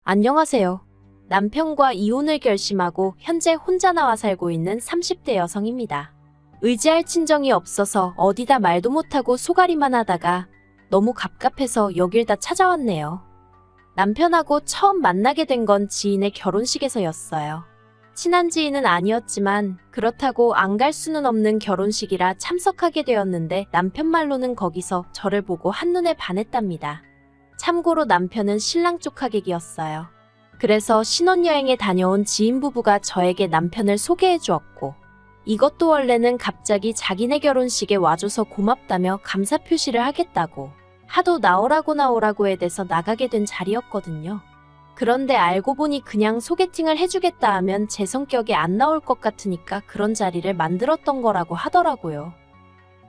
안녕하세요. 남편과 이혼을 결심하고 현재 혼자 나와 살고 있는 30대 여성입니다. 의지할 친정이 없어서 어디다 말도 못하고 소갈이만 하다가 너무 갑갑해서 여길 다 찾아왔네요. 남편하고 처음 만나게 된 건 지인의 결혼식에서였어요. 친한 지인은 아니었지만 그렇다고 안 갈 수는 없는 결혼식이라 참석하게 되었는데 남편 말로는 거기서 저를 보고 한눈에 반했답니다. 참고로 남편은 신랑 쪽 하객이었어요. 그래서 신혼여행에 다녀온 지인 부부가 저에게 남편을 소개해 주었고, 이것도 원래는 갑자기 자기네 결혼식에 와줘서 고맙다며 감사 표시를 하겠다고 하도 나오라고 해대서 나가게 된 자리였거든요. 그런데 알고 보니 그냥 소개팅을 해주겠다 하면 제 성격에 안 나올 것 같으니까 그런 자리를 만들었던 거라고 하더라고요.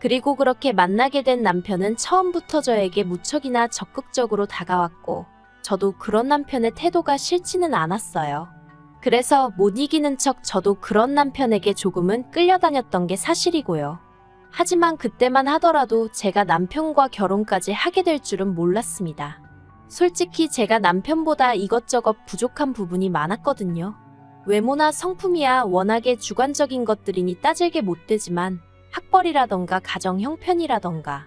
그리고 그렇게 만나게 된 남편은 처음부터 저에게 무척이나 적극적으로 다가왔고, 저도 그런 남편의 태도가 싫지는 않았어요. 그래서 못 이기는 척 저도 그런 남편에게 조금은 끌려다녔던 게 사실이고요. 하지만 그때만 하더라도 제가 남편과 결혼까지 하게 될 줄은 몰랐습니다. 솔직히 제가 남편보다 이것저것 부족한 부분이 많았거든요. 외모나 성품이야 워낙에 주관적인 것들이니 따질게 못 되지만, 학벌이라던가 가정 형편이라던가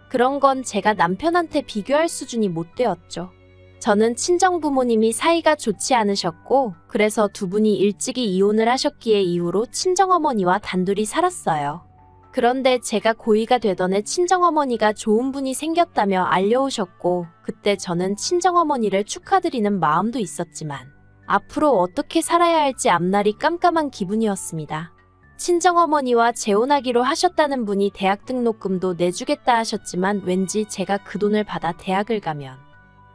그런 건 제가 남편한테 비교할 수준이 못 되었죠. 저는 친정 부모님이 사이가 좋지 않으셨고, 그래서 두 분이 일찍이 이혼을 하셨기에 이후로 친정어머니와 단둘이 살았어요. 그런데 제가 고이가 되던 해 친정어머니가 좋은 분이 생겼다며 알려오셨고, 그때 저는 친정어머니를 축하드리는 마음도 있었지만 앞으로 어떻게 살아야 할지 앞날이 깜깜한 기분이었습니다. 친정어머니와 재혼하기로 하셨다는 분이 대학 등록금도 내주겠다 하셨지만 왠지 제가 그 돈을 받아 대학을 가면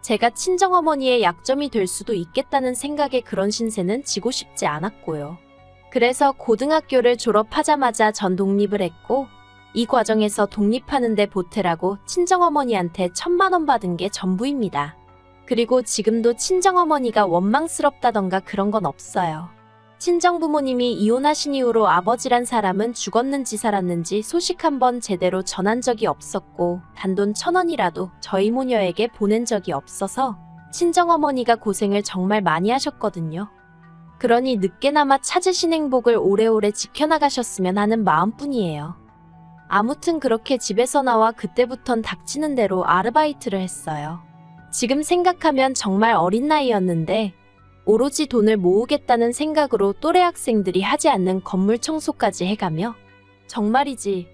제가 친정어머니의 약점이 될 수도 있겠다는 생각에 그런 신세는 지고 싶지 않았고요. 그래서 고등학교를 졸업하자마자 전 독립을 했고, 이 과정에서 독립하는데 보태라고 친정어머니한테 1,000만 원 받은 게 전부입니다. 그리고 지금도 친정어머니가 원망스럽다던가 그런 건 없어요. 친정부모님이 이혼하신 이후로 아버지란 사람은 죽었는지 살았는지 소식 한번 제대로 전한 적이 없었고, 단돈 1,000원이라도 저희 모녀에게 보낸 적이 없어서 친정어머니가 고생을 정말 많이 하셨거든요. 그러니 늦게나마 찾으신 행복을 오래오래 지켜나가셨으면 하는 마음뿐이에요. 아무튼 그렇게 집에서 나와 그때부턴 닥치는 대로 아르바이트를 했어요. 지금 생각하면 정말 어린 나이였는데 오로지 돈을 모으겠다는 생각으로 또래 학생들이 하지 않는 건물 청소까지 해가며, 정말이지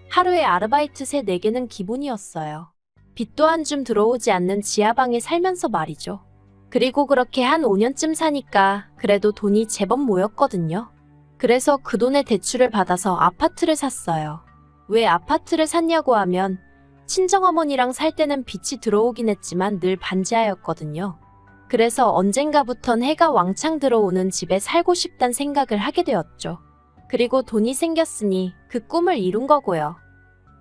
하루에 아르바이트 3, 4개는 기본이었어요. 빚도 한 줌 들어오지 않는 지하방에 살면서 말이죠. 그리고 그렇게 한 5년쯤 사니까 그래도 돈이 제법 모였거든요. 그래서 그 돈에 대출을 받아서 아파트를 샀어요. 왜 아파트를 샀냐고 하면 친정어머니랑 살 때는 빚이 들어오긴 했지만 늘 반지하였거든요. 그래서 언젠가부턴 해가 왕창 들어오는 집에 살고 싶단 생각을 하게 되었죠. 그리고 돈이 생겼으니 그 꿈을 이룬 거고요.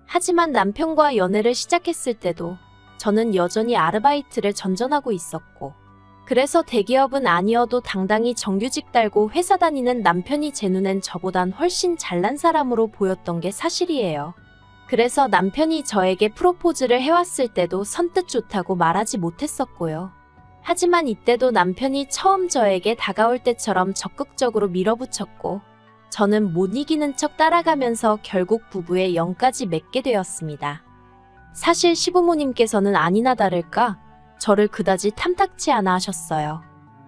하지만 남편과 연애를 시작했을 때도 저는 여전히 아르바이트를 전전하고 있었고, 그래서 대기업은 아니어도 당당히 정규직 달고 회사 다니는 남편이 제 눈엔 저보단 훨씬 잘난 사람으로 보였던 게 사실이에요. 그래서 남편이 저에게 프로포즈를 해왔을 때도 선뜻 좋다고 말하지 못했었고요. 하지만 이때도 남편이 처음 저에게 다가올 때처럼 적극적으로 밀어붙였고, 저는 못 이기는 척 따라가면서 결국 부부의 영까지 맺게 되었습니다. 사실 시부모님께서는 아니나 다를까 저를 그다지 탐탁치 않아 하셨어요.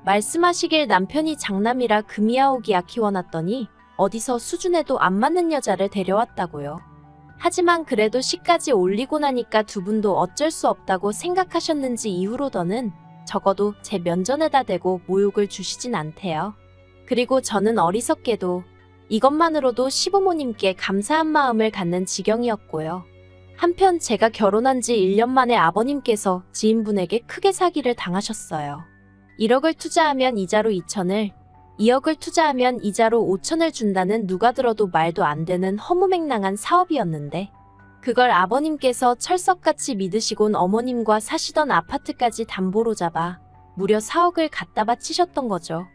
말씀하시길 남편이 장남이라 금이아오기야 키워놨더니 어디서 수준에도 안 맞는 여자를 데려왔다고요. 하지만 그래도 시까지 올리고 나니까 두 분도 어쩔 수 없다고 생각하셨는지 이후로더는 적어도 제 면전에다 대고 모욕을 주시진 않대요. 그리고 저는 어리석게도 이것만으로도 시부모님께 감사한 마음을 갖는 지경이었고요. 한편 제가 결혼한 지 1년 만에 아버님께서 지인분에게 크게 사기를 당하셨어요. 1억을 투자하면 이자로 2천을, 2억을 투자하면 이자로 5천을 준다는 누가 들어도 말도 안 되는 허무맹랑한 사업이었는데, 그걸 아버님께서 철석같이 믿으시곤 어머님과 사시던 아파트까지 담보로 잡아 무려 4억을 갖다 바치셨던 거죠.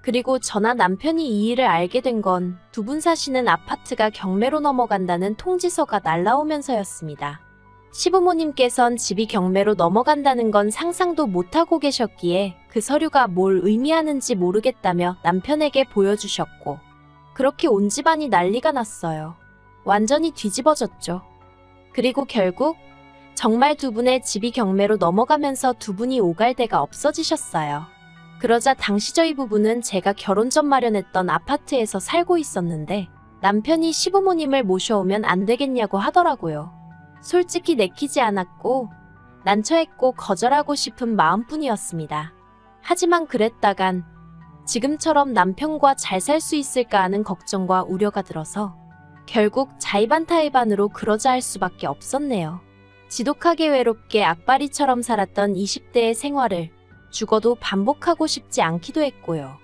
그리고 저나 남편이 이 일을 알게 된 건 두 분 사시는 아파트가 경매로 넘어간다는 통지서가 날라오면서였습니다. 시부모님께선 집이 경매로 넘어간다는 건 상상도 못하고 계셨기에 그 서류가 뭘 의미하는지 모르겠다며 남편에게 보여주셨고, 그렇게 온 집안이 난리가 났어요. 완전히 뒤집어졌죠. 그리고 결국 정말 두 분의 집이 경매로 넘어가면서 두 분이 오갈 데가 없어지셨어요. 그러자 당시 저희 부부는 제가 결혼 전 마련했던 아파트에서 살고 있었는데 남편이 시부모님을 모셔오면 안 되겠냐고 하더라고요. 솔직히 내키지 않았고 난처했고 거절하고 싶은 마음뿐이었습니다. 하지만 그랬다간 지금처럼 남편과 잘 살 수 있을까 하는 걱정과 우려가 들어서 결국 자의반타의반으로 그러자 할 수밖에 없었네요. 지독하게 외롭게 악바리처럼 살았던 20대의 생활을 죽어도 반복하고 싶지 않기도 했고요.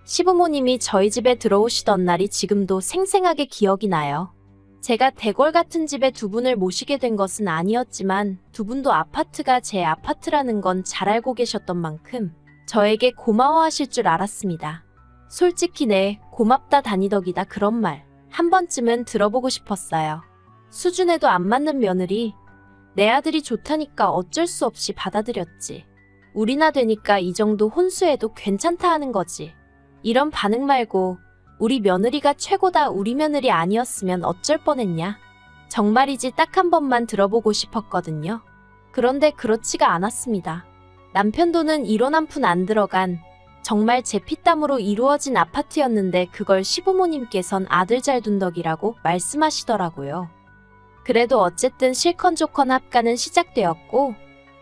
시부모님이 저희 집에 들어오시던 날이 지금도 생생하게 기억이 나요. 제가 대궐 같은 집에 두 분을 모시게 된 것은 아니었지만 두 분도 아파트가 제 아파트라는 건 잘 알고 계셨던 만큼 저에게 고마워하실 줄 알았습니다. 솔직히 네, 고맙다 다니덕이다 그런 말 한 번쯤은 들어보고 싶었어요. 수준에도 안 맞는 며느리, 내 아들이 좋다니까 어쩔 수 없이 받아들였지. 우리나 되니까 이 정도 혼수해도 괜찮다 하는 거지. 이런 반응 말고 우리 며느리가 최고다, 우리 며느리 아니었으면 어쩔 뻔했냐. 정말이지 딱 한 번만 들어보고 싶었거든요. 그런데 그렇지가 않았습니다. 남편 돈은 1원 한 푼 안 들어간 정말 제 피땀으로 이루어진 아파트였는데 그걸 시부모님께선 아들 잘 둔 덕이라고 말씀하시더라고요. 그래도 어쨌든 실컷조건 합가는 시작되었고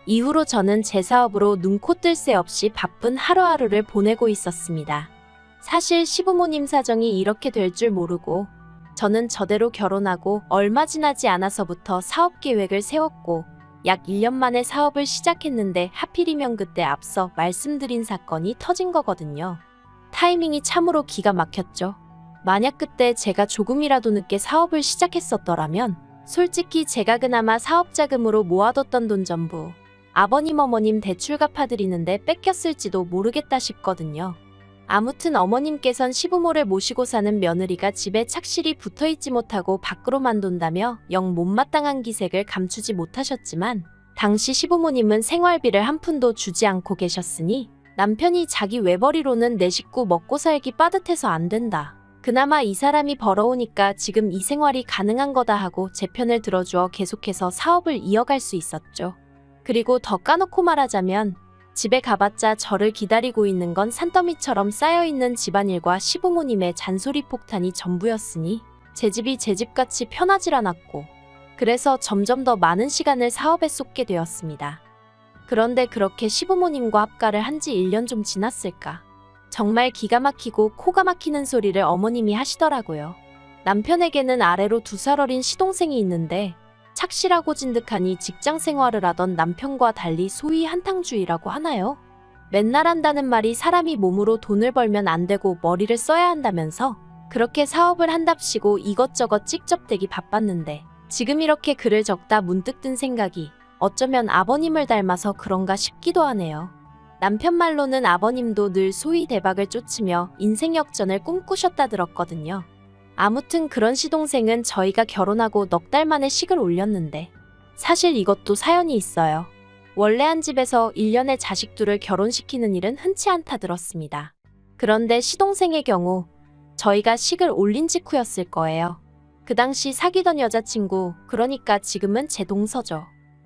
이후로 저는 제 사업으로 눈코 뜰 새 없이 바쁜 하루하루를 보내고 있었습니다. 사실 시부모님 사정이 이렇게 될 줄 모르고 저는 저대로 결혼하고 얼마 지나지 않아서부터 사업 계획을 세웠고 약 1년 만에 사업을 시작했는데 하필이면 그때 앞서 말씀드린 사건이 터진 거거든요. 타이밍이 참으로 기가 막혔죠. 만약 그때 제가 조금이라도 늦게 사업을 시작했었더라면 솔직히 제가 그나마 사업 자금으로 모아뒀던 돈 전부 아버님 어머님 대출 갚아드리는데 뺏겼을지도 모르겠다 싶거든요. 아무튼 어머님께선 시부모를 모시고 사는 며느리가 집에 착실히 붙어있지 못하고 밖으로만 돈다며 영 못마땅한 기색을 감추지 못하셨지만 당시 시부모님은 생활비를 한 푼도 주지 않고 계셨으니 남편이 자기 외벌이로는 내 식구 먹고 살기 빠듯해서 안 된다. 그나마 이 사람이 벌어오니까 지금 이 생활이 가능한 거다 하고 제 편을 들어주어 계속해서 사업을 이어갈 수 있었죠. 그리고 더 까놓고 말하자면 집에 가봤자 저를 기다리고 있는 건 산더미처럼 쌓여있는 집안일과 시부모님의 잔소리 폭탄이 전부였으니 제 집이 제 집같이 편하질 않았고 그래서 점점 더 많은 시간을 사업에 쏟게 되었습니다. 그런데 그렇게 시부모님과 합가를 한 지 1년 좀 지났을까. 정말 기가 막히고 코가 막히는 소리를 어머님이 하시더라고요. 남편에게는 아래로 2살 어린 시동생이 있는데 착실하고 진득하니 직장 생활을 하던 남편과 달리 소위 한탕주의라고 하나요? 맨날 한다는 말이 사람이 몸으로 돈을 벌면 안 되고 머리를 써야 한다면서 그렇게 사업을 한답시고 이것저것 찍접대기 바빴는데 지금 이렇게 글을 적다 문득 든 생각이 어쩌면 아버님을 닮아서 그런가 싶기도 하네요. 남편 말로는 아버님도 늘 소위 대박을 쫓으며 인생 역전을 꿈꾸셨다 들었거든요. 아무튼 그런 시동생은 저희가 결혼하고 넉 달 만에 식을 올렸는데 사실 이것도 사연이 있어요. 원래 한 집에서 1년에 자식 둘을 결혼시키는 일은 흔치 않다 들었습니다. 그런데 시동생의 경우 저희가 식을 올린 직후였을 거예요. 그 당시 사귀던 여자친구, 그러니까 지금은 제 동서죠.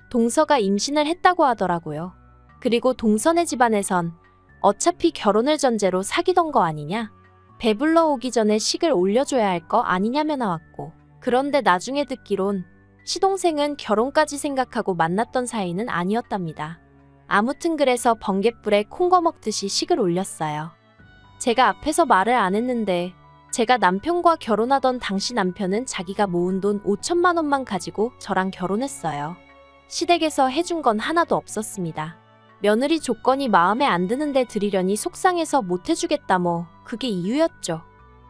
동서가 임신을 했다고 하더라고요. 그리고 동서네 집안에선 어차피 결혼을 전제로 사귀던 거 아니냐? 배불러 오기 전에 식을 올려줘야 할 거 아니냐며 나왔고, 그런데 나중에 듣기론 시동생은 결혼까지 생각하고 만났던 사이는 아니었답니다. 아무튼 그래서 번갯불에 콩거 먹듯이 식을 올렸어요. 제가 앞에서 말을 안 했는데 제가 남편과 결혼하던 당시 남편은 자기가 모은 돈 5천만 원만 가지고 저랑 결혼했어요. 시댁에서 해준 건 하나도 없었습니다. 며느리 조건이 마음에 안 드는데 드리려니 속상해서 못 해주겠다 뭐 그게 이유였죠.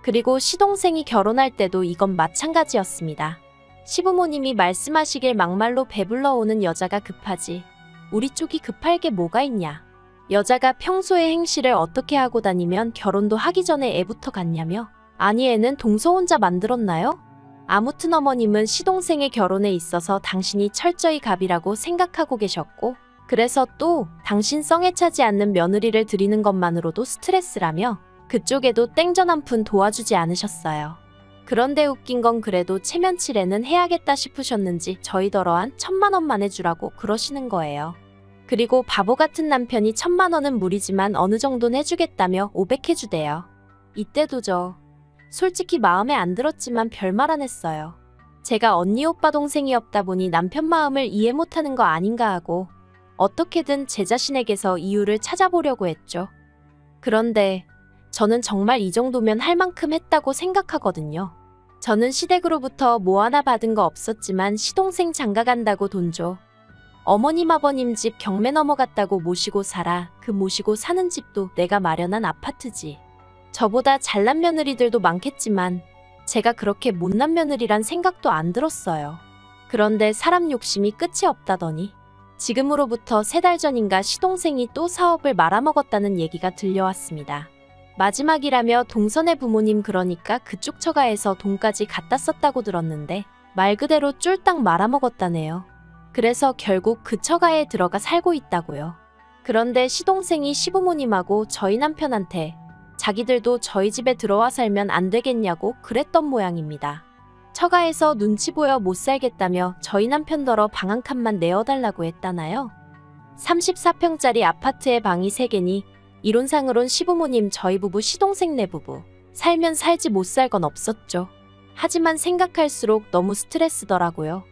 그리고 시동생이 결혼할 때도 이건 마찬가지였습니다. 시부모님이 말씀하시길 막말로 배불러 오는 여자가 급하지 우리 쪽이 급할 게 뭐가 있냐. 여자가 평소에 행실을 어떻게 하고 다니면 결혼도 하기 전에 애부터 갔냐며. 아니 애는 동서 혼자 만들었나요? 아무튼 어머님은 시동생의 결혼에 있어서 당신이 철저히 갑이라고 생각하고 계셨고, 그래서 또 당신 성에 차지 않는 며느리를 드리는 것만으로도 스트레스라며 그쪽에도 땡전 한 푼 도와주지 않으셨어요. 그런데 웃긴 건 그래도 체면치레는 해야겠다 싶으셨는지 저희더러한 1,000만 원만 해주라고 그러시는 거예요. 그리고 바보 같은 남편이 1,000만 원은 무리지만 어느 정도는 해주겠다며 500 해주대요. 이때도 저 솔직히 마음에 안 들었지만 별말 안 했어요. 제가 언니 오빠 동생이 없다 보니 남편 마음을 이해 못하는 거 아닌가 하고 어떻게든 제 자신에게서 이유를 찾아보려고 했죠. 그런데 저는 정말 이 정도면 할 만큼 했다고 생각하거든요. 저는 시댁으로부터 뭐 하나 받은 거 없었지만 시동생 장가 간다고 돈 줘. 어머님 아버님 집 경매 넘어갔다고 모시고 살아. 그 모시고 사는 집도 내가 마련한 아파트지. 저보다 잘난 며느리들도 많겠지만 제가 그렇게 못난 며느리란 생각도 안 들었어요. 그런데 사람 욕심이 끝이 없다더니 지금으로부터 3달 전인가 시동생이 또 사업을 말아먹었다는 얘기가 들려왔습니다. 마지막이라며 동선의 부모님 그러니까 그쪽 처가에서 돈까지 갖다 썼다고 들었는데 말 그대로 쫄딱 말아먹었다네요. 그래서 결국 그 처가에 들어가 살고 있다고요. 그런데 시동생이 시부모님하고 저희 남편한테 자기들도 저희 집에 들어와 살면 안 되겠냐고 그랬던 모양입니다. 처가에서 눈치 보여 못 살겠다며 저희 남편더러 방 한 칸만 내어달라고 했다나요? 34평짜리 아파트에 방이 3개니 이론상으론 시부모님 저희 부부 시동생 내 부부 살면 살지 못 살 건 없었죠. 하지만 생각할수록 너무 스트레스더라고요.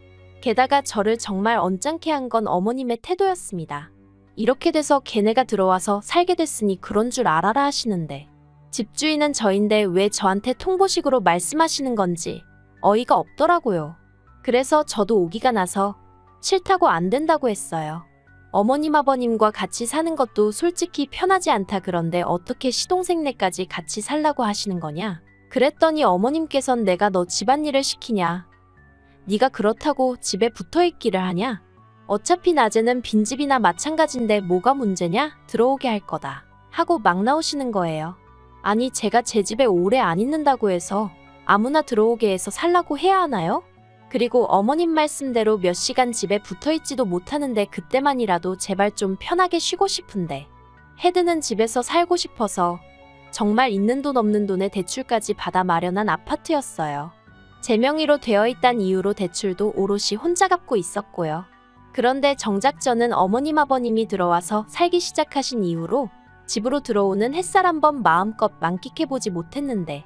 게다가 저를 정말 언짢게 한 건 어머님의 태도였습니다. 이렇게 돼서 걔네가 들어와서 살게 됐으니 그런 줄 알아라 하시는데 집주인은 저인데 왜 저한테 통보식으로 말씀하시는 건지 어이가 없더라고요. 그래서 저도 오기가 나서 싫다고 안 된다고 했어요. 어머님 아버님과 같이 사는 것도 솔직히 편하지 않다. 그런데 어떻게 시동생네까지 같이 살라고 하시는 거냐? 그랬더니 어머님께선 내가 너 집안일을 시키냐? 네가 그렇다고 집에 붙어있기를 하냐? 어차피 낮에는 빈집이나 마찬가지인데 뭐가 문제냐? 들어오게 할 거다. 하고 막 나오시는 거예요. 아니 제가 제 집에 오래 안 있는다고 해서 아무나 들어오게 해서 살라고 해야 하나요? 그리고 어머님 말씀대로 몇 시간 집에 붙어있지도 못하는데 그때만이라도 제발 좀 편하게 쉬고 싶은데 헤드는 집에서 살고 싶어서 정말 있는 돈 없는 돈에 대출까지 받아 마련한 아파트였어요. 제 명의로 되어 있단 이유로 대출도 오롯이 혼자 갚고 있었고요. 그런데 정작 저는 어머님 아버님이 들어와서 살기 시작하신 이후로 집으로 들어오는 햇살 한번 마음껏 만끽해보지 못했는데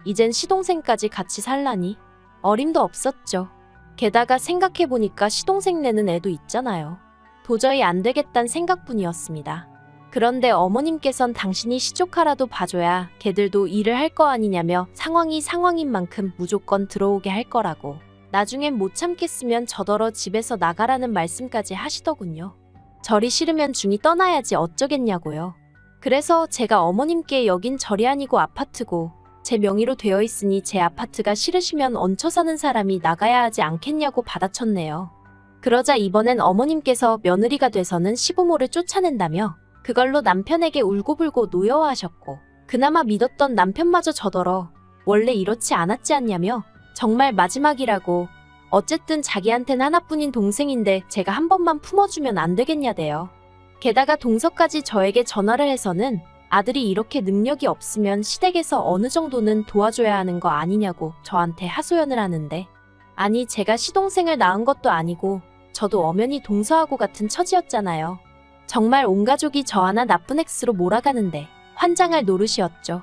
이젠 시동생까지 같이 살라니 어림도 없었죠. 게다가 생각해보니까 시동생네는 애도 있잖아요. 도저히 안 되겠단 생각뿐이었습니다. 그런데 어머님께선 당신이 시조카라도 봐줘야 걔들도 일을 할 거 아니냐며 상황이 상황인 만큼 무조건 들어오게 할 거라고 나중엔 못 참겠으면 저더러 집에서 나가라는 말씀까지 하시더군요. 절이 싫으면 중이 떠나야지 어쩌겠냐고요. 그래서 제가 어머님께 여긴 절이 아니고 아파트고 제 명의로 되어 있으니 제 아파트가 싫으시면 얹혀 사는 사람이 나가야 하지 않겠냐고 받아쳤네요. 그러자 이번엔 어머님께서 며느리가 돼서는 시부모를 쫓아낸다며 그걸로 남편에게 울고불고 노여워하셨고 그나마 믿었던 남편마저 저더러 원래 이렇지 않았지 않냐며 정말 마지막이라고 어쨌든 자기한텐 하나뿐인 동생인데 제가 한 번만 품어주면 안 되겠냐대요. 게다가 동서까지 저에게 전화를 해서는 아들이 이렇게 능력이 없으면 시댁에서 어느 정도는 도와줘야 하는 거 아니냐고 저한테 하소연을 하는데 아니 제가 시동생을 낳은 것도 아니고 저도 엄연히 동서하고 같은 처지였잖아요. 정말 온 가족이 저 하나 나쁜 X로 몰아가는데 환장할 노릇이었죠.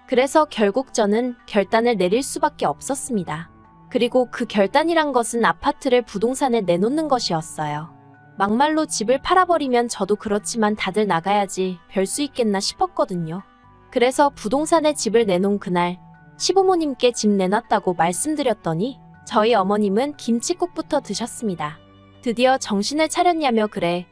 그래서 결국 저는 결단을 내릴 수밖에 없었습니다. 그리고 그 결단이란 것은 아파트를 부동산에 내놓는 것이었어요. 막말로 집을 팔아버리면 저도 그렇지만 다들 나가야지 별 수 있겠나 싶었거든요. 그래서 부동산에 집을 내놓은 그날 시부모님께 집 내놨다고 말씀드렸더니 저희 어머님은 김칫국부터 드셨습니다. 드디어 정신을 차렸냐며 그래.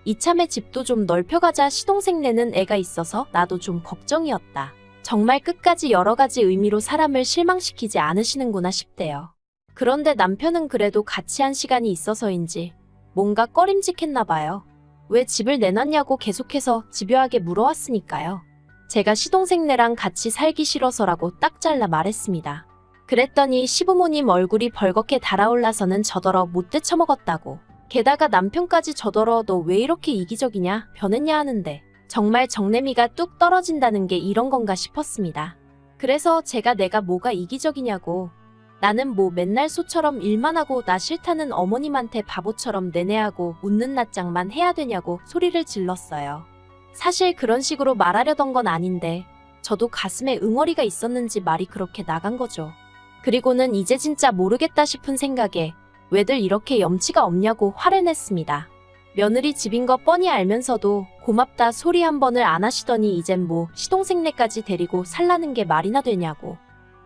이참에 집도 좀 넓혀가자. 시동생네는 애가 있어서 나도 좀 걱정이었다. 정말 끝까지 여러 가지 의미로 사람을 실망시키지 않으시는구나 싶대요. 그런데 남편은 그래도 같이 한 시간이 있어서인지 뭔가 꺼림직했나 봐요. 왜 집을 내놨냐고 계속해서 집요하게 물어왔으니까요. 제가 시동생네랑 같이 살기 싫어서라고 딱 잘라 말했습니다. 그랬더니 시부모님 얼굴이 벌겋게 달아올라서는 저더러 못돼 처먹었다고. 게다가 남편까지 저더러 너 왜 이렇게 이기적이냐 변했냐 하는데 정말 정내미가 뚝 떨어진다는 게 이런 건가 싶었습니다. 그래서 제가 내가 뭐가 이기적이냐고. 나는 뭐 맨날 소처럼 일만 하고 나 싫다는 어머님한테 바보처럼 내내하고 웃는 낯장만 해야 되냐고 소리를 질렀어요. 사실 그런 식으로 말하려던 건 아닌데 저도 가슴에 응어리가 있었는지 말이 그렇게 나간 거죠. 그리고는 이제 진짜 모르겠다 싶은 생각에 왜들 이렇게 염치가 없냐고 화를 냈습니다. 며느리 집인 거 뻔히 알면서도 고맙다 소리 한 번을 안 하시더니 이젠 뭐 시동생네까지 데리고 살라는 게 말이나 되냐고.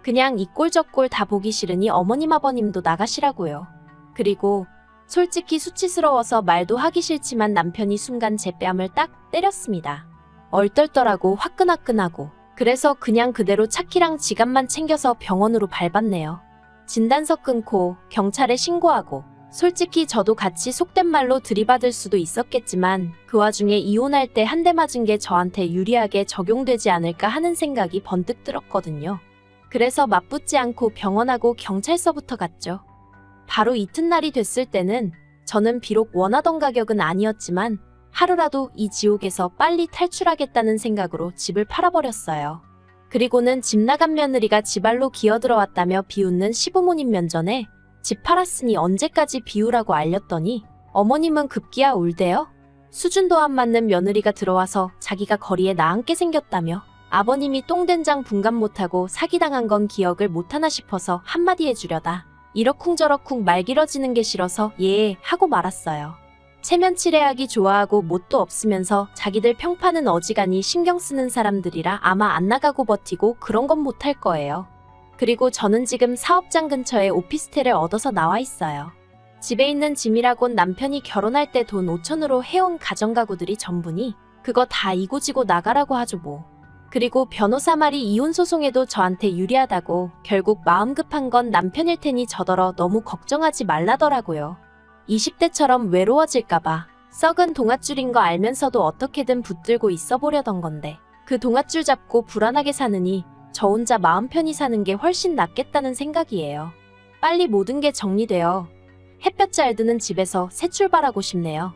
그냥 이 꼴 저 꼴 다 보기 싫으니 어머님 아버님도 나가시라고요. 그리고 솔직히 수치스러워서 말도 하기 싫지만 남편이 순간 제 뺨을 딱 때렸습니다. 얼떨떨하고 화끈화끈하고. 그래서 그냥 그대로 차키랑 지갑만 챙겨서 병원으로 밟았네요. 진단서 끊고 경찰에 신고하고. 솔직히 저도 같이 속된 말로 들이받을 수도 있었겠지만 그 와중에 이혼할 때 한 대 맞은 게 저한테 유리하게 적용되지 않을까 하는 생각이 번뜩 들었거든요. 그래서 맞붙지 않고 병원하고 경찰서부터 갔죠. 바로 이튿날이 됐을 때는 저는 비록 원하던 가격은 아니었지만 하루라도 이 지옥에서 빨리 탈출하겠다는 생각으로 집을 팔아버렸어요. 그리고는 집 나간 며느리가 집 안로 기어들어왔다며 비웃는 시부모님 면전에 집 팔았으니 언제까지 비우라고 알렸더니 어머님은 급기야 울대요. 수준도 안 맞는 며느리가 들어와서 자기가 거리에 나앉게 생겼다며 아버님이 똥된장 분간 못하고 사기당한 건 기억을 못하나 싶어서 한마디 해주려다 이러쿵저러쿵 말 길어지는 게 싫어서 예 하고 말았어요. 체면치레하기 좋아하고 뭣도 없으면서 자기들 평판은 어지간히 신경 쓰는 사람들이라 아마 안 나가고 버티고 그런 건 못할 거예요. 그리고 저는 지금 사업장 근처에 오피스텔을 얻어서 나와 있어요. 집에 있는 짐이라곤 남편이 결혼할 때 돈 5천으로 해온 가정가구들이 전부니 그거 다 이고지고 나가라고 하죠 뭐. 그리고 변호사 말이 이혼 소송에도 저한테 유리하다고 결국 마음 급한 건 남편일 테니 저더러 너무 걱정하지 말라더라고요. 20대처럼 외로워질까봐 썩은 동아줄인 거 알면서도 어떻게든 붙들고 있어 보려던 건데 그 동아줄 잡고 불안하게 사느니 저 혼자 마음 편히 사는 게 훨씬 낫겠다는 생각이에요. 빨리 모든 게 정리되어 햇볕 잘 드는 집에서 새 출발하고 싶네요.